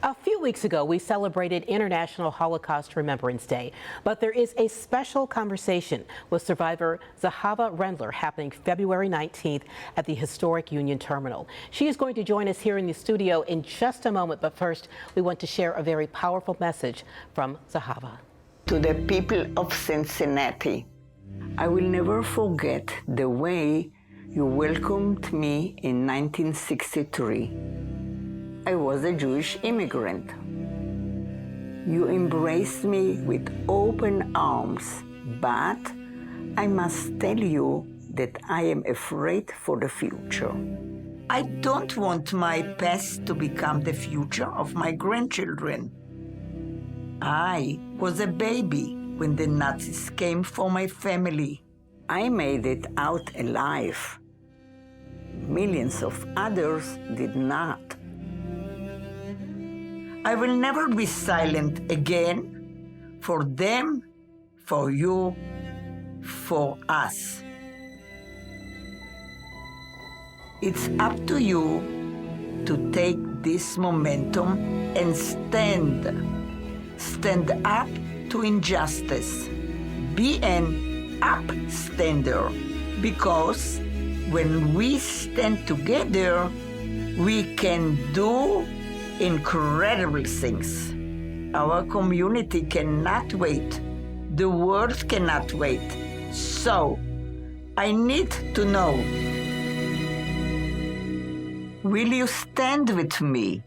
A few weeks ago, we celebrated International Holocaust Remembrance Day, but there is a special conversation with survivor Zahava Rendler happening February 19th at the historic Union Terminal. She is going to join us here in the studio in just a moment, but first, we want to share a very powerful message from Zahava. To the people of Cincinnati, I will never forget the way you welcomed me in 1963. I was a Jewish immigrant. You embraced me with open arms, but I must tell you that I am afraid for the future. I don't want my past to become the future of my grandchildren. I was a baby when the Nazis came for my family. I made it out alive. Millions of others did not. I will never be silent again for them, for you, for us. It's up to you to take this momentum and stand up to injustice. Be an upstander, because when we stand together, we can do incredible things. Our community cannot wait. The world cannot wait. So, I need to know, will you stand with me?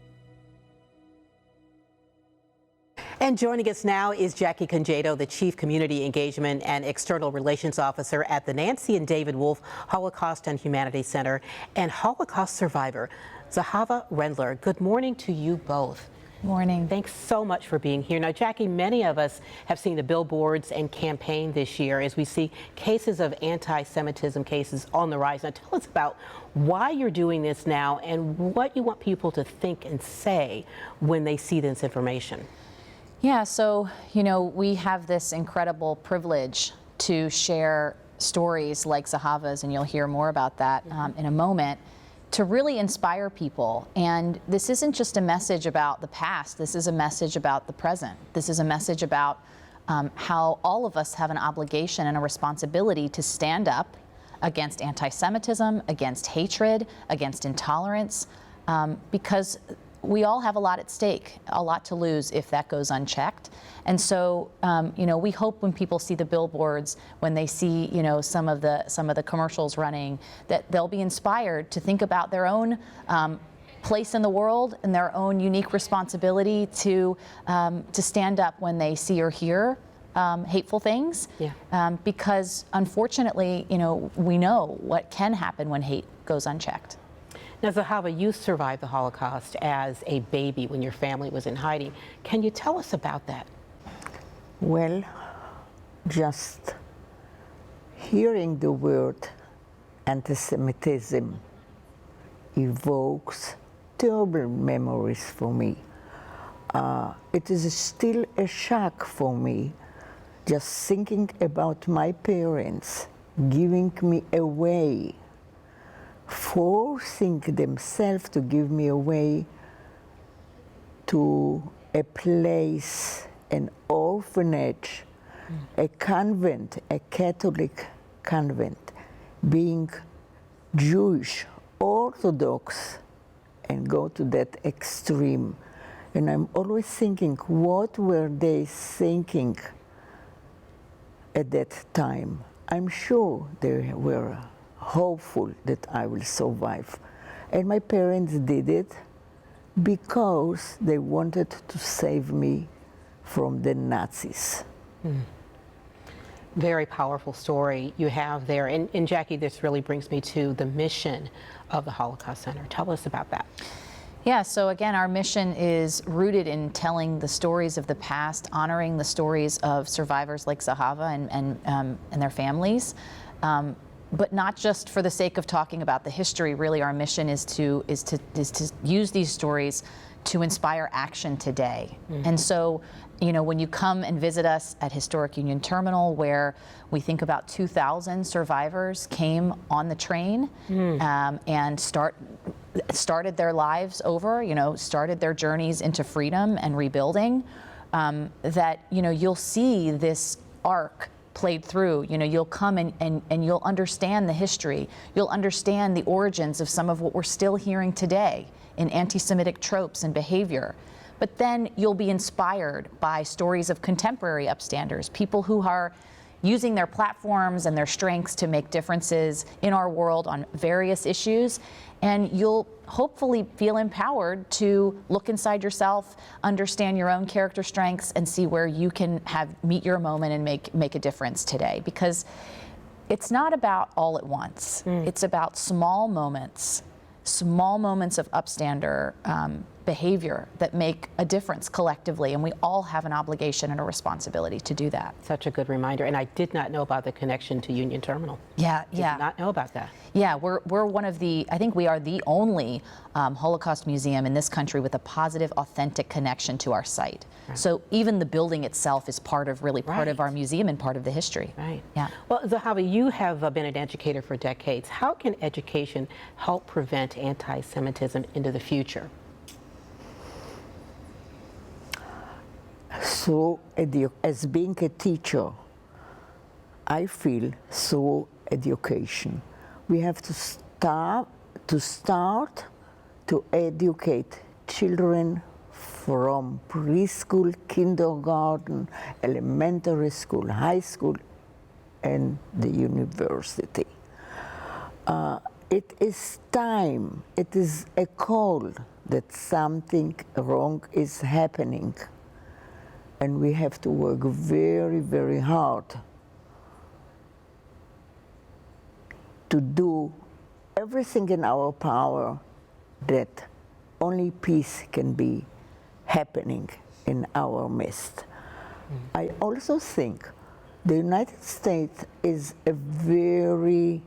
And joining us now is Jackie Congedo, the Chief Community Engagement and External Relations Officer at the Nancy and David Wolf Holocaust and Humanities Center, and Holocaust survivor Zahava Rendler. Good morning to you both. Morning. Thanks so much for being here. Now, Jackie, many of us have seen the billboards and campaign this year as we see cases of anti-Semitism cases on the rise. Now, tell us about why you're doing this now and what you want people to think and say when they see this information. Yeah, so, we have this incredible privilege to share stories like Zahava's, and you'll hear more about that in a moment, to really inspire people. And this isn't just a message about the past, this is a message about the present. This is a message about how all of us have an obligation and a responsibility to stand up against anti-Semitism, against hatred, against intolerance, because we all have a lot at stake, a lot to lose if that goes unchecked. And so, we hope when people see the billboards, when they see, some of the commercials running, that they'll be inspired to think about their own place in the world and their own unique responsibility to stand up when they see or hear hateful things. Yeah. Because unfortunately, we know what can happen when hate goes unchecked. Now, Zahava, you survived the Holocaust as a baby when your family was in hiding. Can you tell us about that? Well, just hearing the word anti-Semitism evokes terrible memories for me. It is still a shock for me just thinking about my parents giving me away, forcing themselves to give me away to a place, an orphanage, a convent, a Catholic convent, being Jewish, Orthodox, and go to that extreme. And I'm always thinking, what were they thinking at that time? I'm sure they were hopeful that I will survive. And my parents did it because they wanted to save me from the Nazis. Very powerful story you have there. And Jackie, this really brings me to the mission of the Holocaust Center. Tell us about that. Yeah, so again, our mission is rooted in telling the stories of the past, honoring the stories of survivors like Zahava and their families. But not just for the sake of talking about the history. Really, our mission is to use these stories to inspire action today. And so, when you come and visit us at Historic Union Terminal, where we think about 2,000 survivors came on the train and started their lives over, started their journeys into freedom and rebuilding, that, you'll see this arc played through. You'll come and you'll understand the history. You'll understand the origins of some of what we're still hearing today in anti-Semitic tropes and behavior. But then you'll be inspired by stories of contemporary upstanders, people who are using their platforms and their strengths to make differences in our world on various issues. And you'll hopefully feel empowered to look inside yourself, understand your own character strengths, and see where you can meet your moment and make a difference today. Because it's not about all at once. It's about small moments of upstander behavior that make a difference collectively, and we all have an obligation and a responsibility to do that. Such a good reminder, and I did not know about the connection to Union Terminal. Yeah. Did not know about that. Yeah, we're one of I think we are the only Holocaust museum in this country with a positive, authentic connection to our site. Right. So even the building itself is part of our museum and part of the history. Right. Yeah. Well, Zahava, you have been an educator for decades. How can education help prevent anti-Semitism into the future? So, as being a teacher, I feel through education, we have to start to educate children from preschool, kindergarten, elementary school, high school, and the university. It is time, it is a call that something wrong is happening. And we have to work very, very hard to do everything in our power that only peace can be happening in our midst. I also think the United States is a very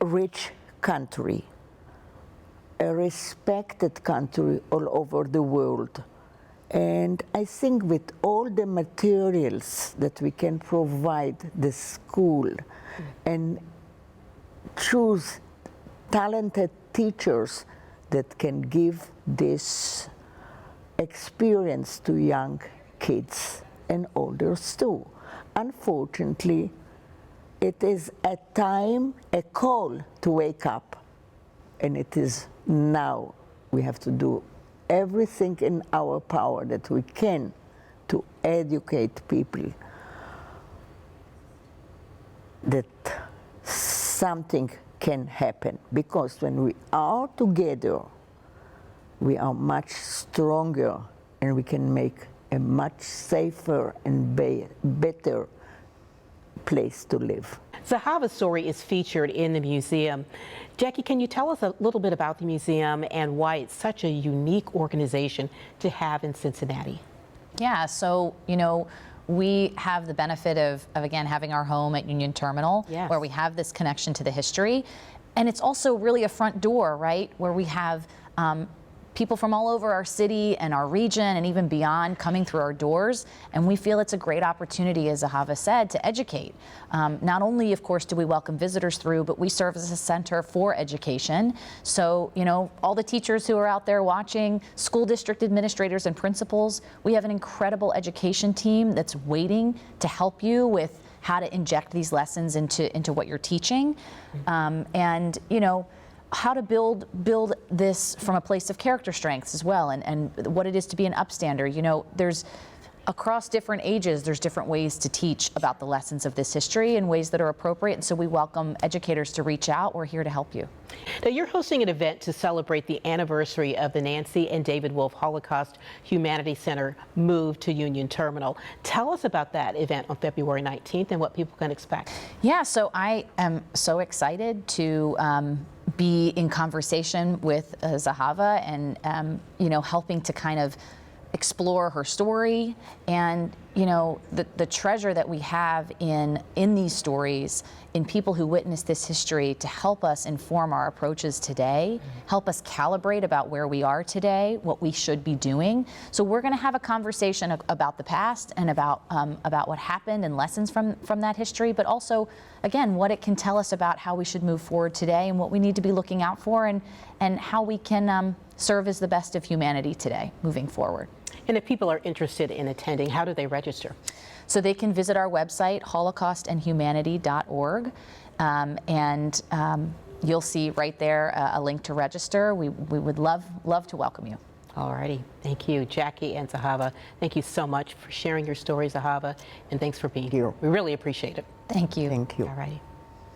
rich country, a respected country all over the world. And I think with all the materials that we can provide the school and choose talented teachers that can give this experience to young kids and olders too. Unfortunately, it is a call to wake up, and it is now. We have to do everything in our power that we can to educate people that something can happen. Because when we are together, we are much stronger, and we can make a much safer and better place to live. Zahava's story is featured in the museum. Jackie, can you tell us a little bit about the museum and why it's such a unique organization to have in Cincinnati? Yeah, so, we have the benefit of again, having our home at Union Terminal, yes, where we have this connection to the history. And it's also really a front door, right, where we have people from all over our city and our region and even beyond coming through our doors. And we feel it's a great opportunity, as Zahava said, to educate. Not only, of course, do we welcome visitors through, but we serve as a center for education. So, all the teachers who are out there watching, school district administrators and principals, we have an incredible education team that's waiting to help you with how to inject these lessons into what you're teaching. And, how to build this from a place of character strengths as well, and what it is to be an upstander. There's across different ages, there's different ways to teach about the lessons of this history in ways that are appropriate, and so we welcome educators to reach out. We're here to help you. Now, you're hosting an event to celebrate the anniversary of the Nancy and David Wolf Holocaust Humanities Center move to Union Terminal. Tell us about that event on February 19th and what people can expect. Yeah, so I am so excited to be in conversation with Zahava and helping to kind of explore her story and you know, the treasure that we have in these stories, in people who witnessed this history to help us inform our approaches today, help us calibrate about where we are today, what we should be doing. So we're going to have a conversation about the past and about what happened and lessons from that history, but also, again, what it can tell us about how we should move forward today and what we need to be looking out for, and how we can serve as the best of humanity today, moving forward. And if people are interested in attending, how do they register? So they can visit our website, holocaustandhumanity.org, and you'll see right there a link to register. We would love to welcome you. All righty. Thank you, Jackie and Zahava. Thank you so much for sharing your story, Zahava, and thanks for being here. We really appreciate it. Thank you. Thank you. All righty.